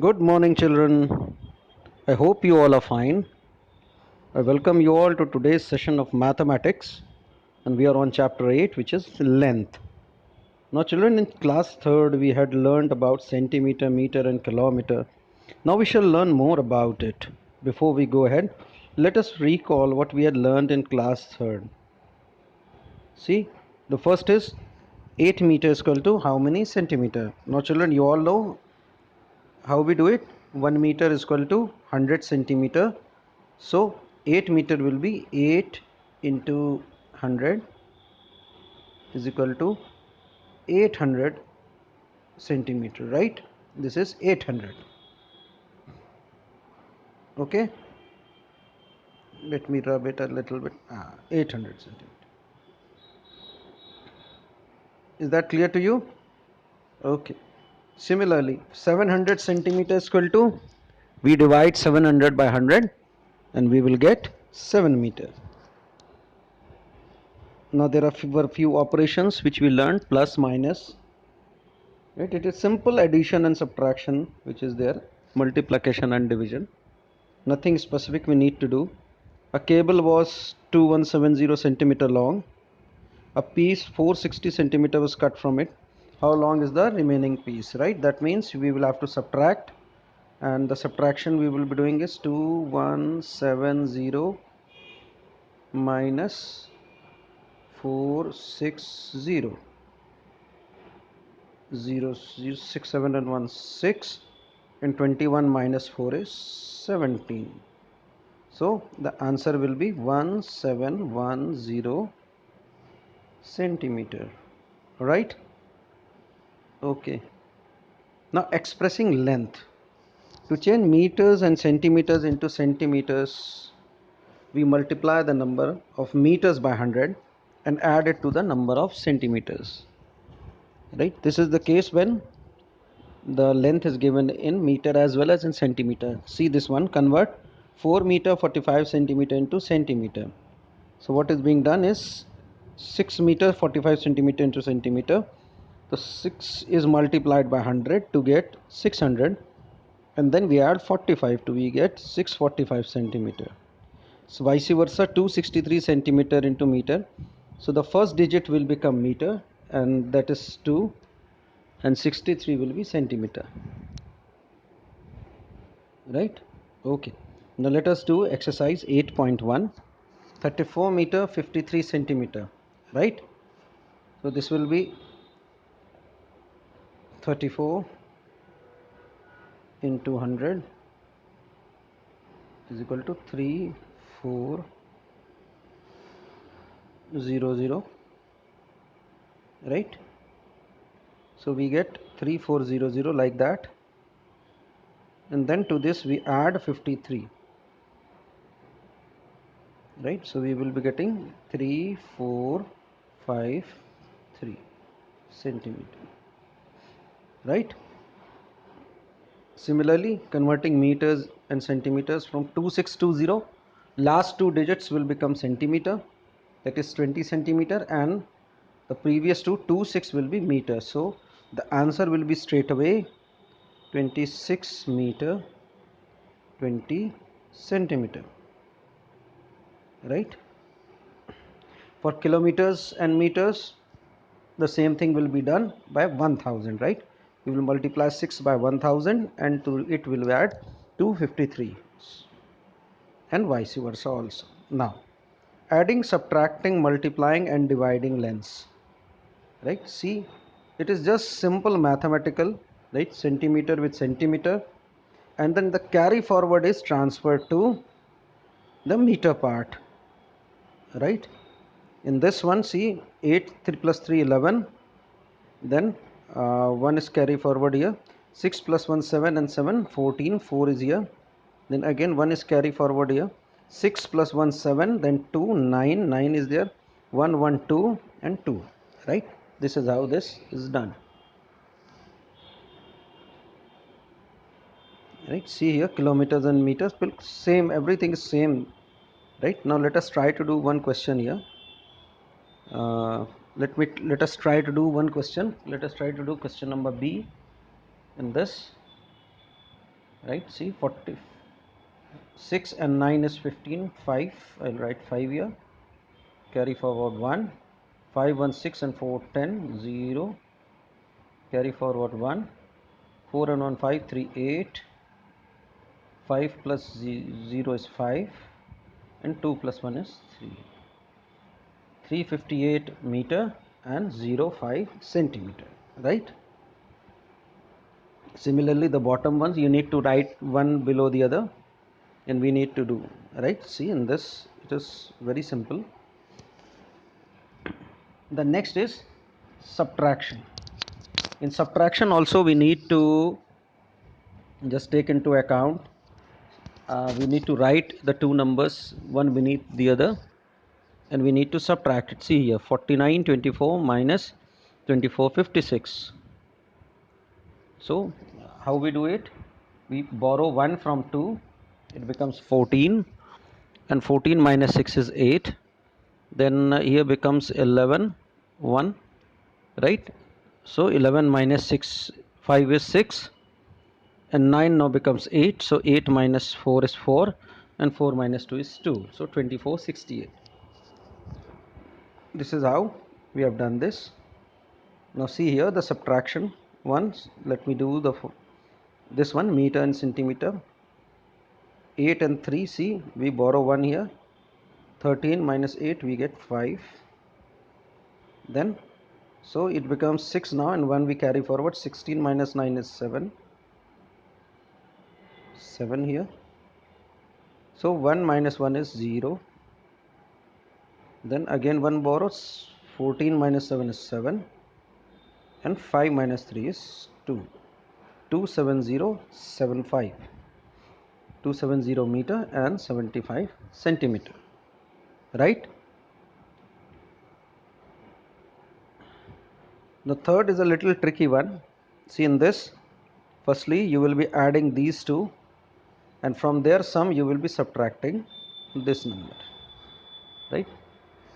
Good morning, children. I hope you all are fine. I welcome you all to today's session of mathematics, and we are on chapter 8, which is length. Now, children, in class 3rd, we had learned about centimeter, meter, and kilometer. Now, we shall learn more about it. Before we go ahead, let us recall what we had learned in class 3rd. See, the first is 8 meters equal to how many centimeter? Now, children, you all know how we do it. 1 meter is equal to 100 centimeter. So 8 meter will be 8 into 100 is equal to 800 centimeter, right? This is 800. Okay, let me rub it a little bit. 800 centimeter. Is that clear to you? Okay. Similarly, 700 centimeters equal to, we divide 700 by 100 and we will get 7 meters. Now there were few operations which we learned, plus, minus, right? It is simple addition and subtraction which is there, multiplication and division. Nothing specific we need to do. A cable was 2170 centimeter long. A piece 460 centimeter was cut from it. How long is the remaining piece, right? That means we will have to subtract, and the subtraction we will be doing is 2170 minus 460. 0, 6, 7 and 1 6, and 21 minus 4 is 17. So the answer will be 1710 centimeter, right? Okay. Now expressing length. To change meters and centimeters into centimeters, we multiply the number of meters by 100 and add it to the number of centimeters, right? This is the case when the length is given in meter as well as in centimeter. See this one, convert 4 meter 45 centimeter into centimeter. So what is being done is 6 meter 45 centimeter into centimeter. The 6 is multiplied by 100 to get 600, and then we add 45 to we get 645 centimeter. So vice versa, 263 centimeter into meter. So the first digit will become meter, and that is 2, and 63 will be centimeter, right? Okay. Now let us do exercise 8.1. 34 meter 53 centimeter, right? So this will be 34 into 100 is equal to 3400, right? So we get 3400 like that, and then to this we add 53, right? So we will be getting 3453 centimeter, right? Similarly, converting meters and centimeters from 2620, last two digits will become centimeter, that is 20 centimeter, and the previous two 26 will be meter. So the answer will be straight away 26 meter 20 centimeter, right? For kilometers and meters, the same thing will be done by 1000, right? We will multiply 6 by 1000 and to it will add 253, and vice versa also. Now adding, subtracting, multiplying and dividing lengths, right? See, it is just simple mathematical, right? Centimeter with centimeter, and then the carry forward is transferred to the meter part, right? In this one, see, 8 3 plus 3 11, then 1 is carry forward here, 6 plus 1 7 and 7 14, 4 is here, then again 1 is carry forward here, 6 plus 1 7, then 2 9, 9 is there, 1 1 2 and 2, right? This is how this is done, right? See here, kilometers and meters, same, everything is same, right? Now let us try to do one question here. Let us try to do one question. Let us try to do question number B in this. right? See, 46 and 9 is 15, 5, I'll write 5 here, carry forward 1, 5, 1, 6 and 4, 10, 0, carry forward 1, 4 and 1, 5, 3, 8, 5 plus 0 is 5, and 2 plus 1 is 3. 358 meter and 05 centimeter, right? Similarly, the bottom ones you need to write one below the other, and we need to do, right? See, in this it is very simple. The next is subtraction. In subtraction also we need to just take into account, we need to write the two numbers one beneath the other, and we need to subtract it. See here, 4924 minus 2456. So how we do it? We borrow 1 from 2, it becomes 14, and 14 minus 6 is 8. Then here becomes 11, 1, right? So 11 minus 6, 5 is 6, and 9 now becomes 8. So 8 minus 4 is 4, and 4 minus 2 is 2. So 2468. This is how we have done this. Now see here the subtraction ones. Let me do this one, meter and centimeter. 8 and 3, see, we borrow 1 here. 13 minus 8, we get 5. Then so it becomes 6 now, and 1 we carry forward. 16 minus 9 is 7. 7 here. So 1 minus 1 is 0. Then again 1 borrows. 14 minus 7 is 7, and 5 minus 3 is 2. 27075. 270 meter and 75 centimeter, right? The third is a little tricky one. See, in this, firstly you will be adding these two, and from their sum you will be subtracting this number, right?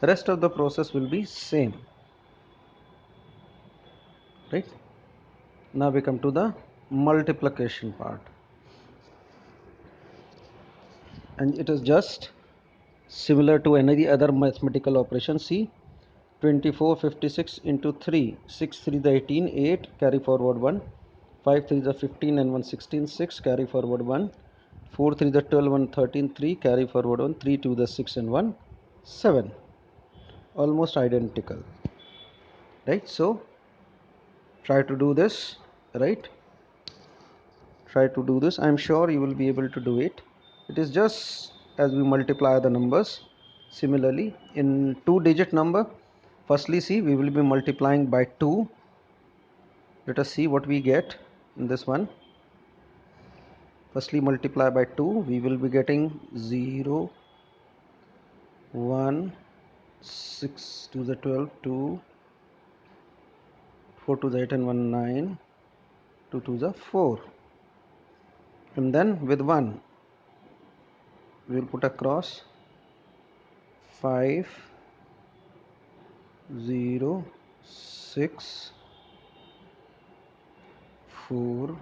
The rest of the process will be same, right? Now we come to the multiplication part, and it is just similar to any other mathematical operation. See, 2456 into 3, 6 3 the 18, 8, carry forward 1, 5 3 the 15 and 1 16, 6, carry forward 1, 4 3 the 12, 1 13, 3, carry forward 1, 3 2 the 6 and 1 7. Almost identical, right? So try to do this, right? Try to do this. I'm sure you will be able to do it. It is just as we multiply the numbers. Similarly, in 2-digit number, firstly see, we will be multiplying by 2. Let us see what we get in this one. Firstly multiply by 2, we will be getting 0, 1, 6 to the 12, 2, 4 to the 8 and 1 9, 2 to the 4, and then with 1 we will put across 5, 0, 6, 4,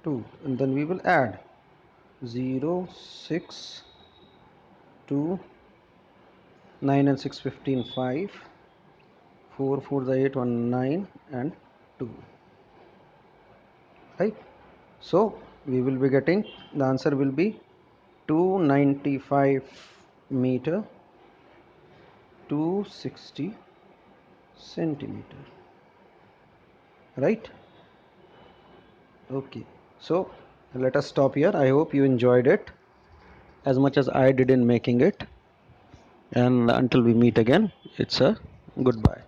2, and then we will add 0, 6, 2, 9 and 6 15, 5, 4 4 the 8 1 9 and 2, right? So we will be getting, the answer will be 295 meter, 260 centimeter, right? Okay, so let us stop here. I hope you enjoyed it as much as I did in making it, and until we meet again, it's a goodbye.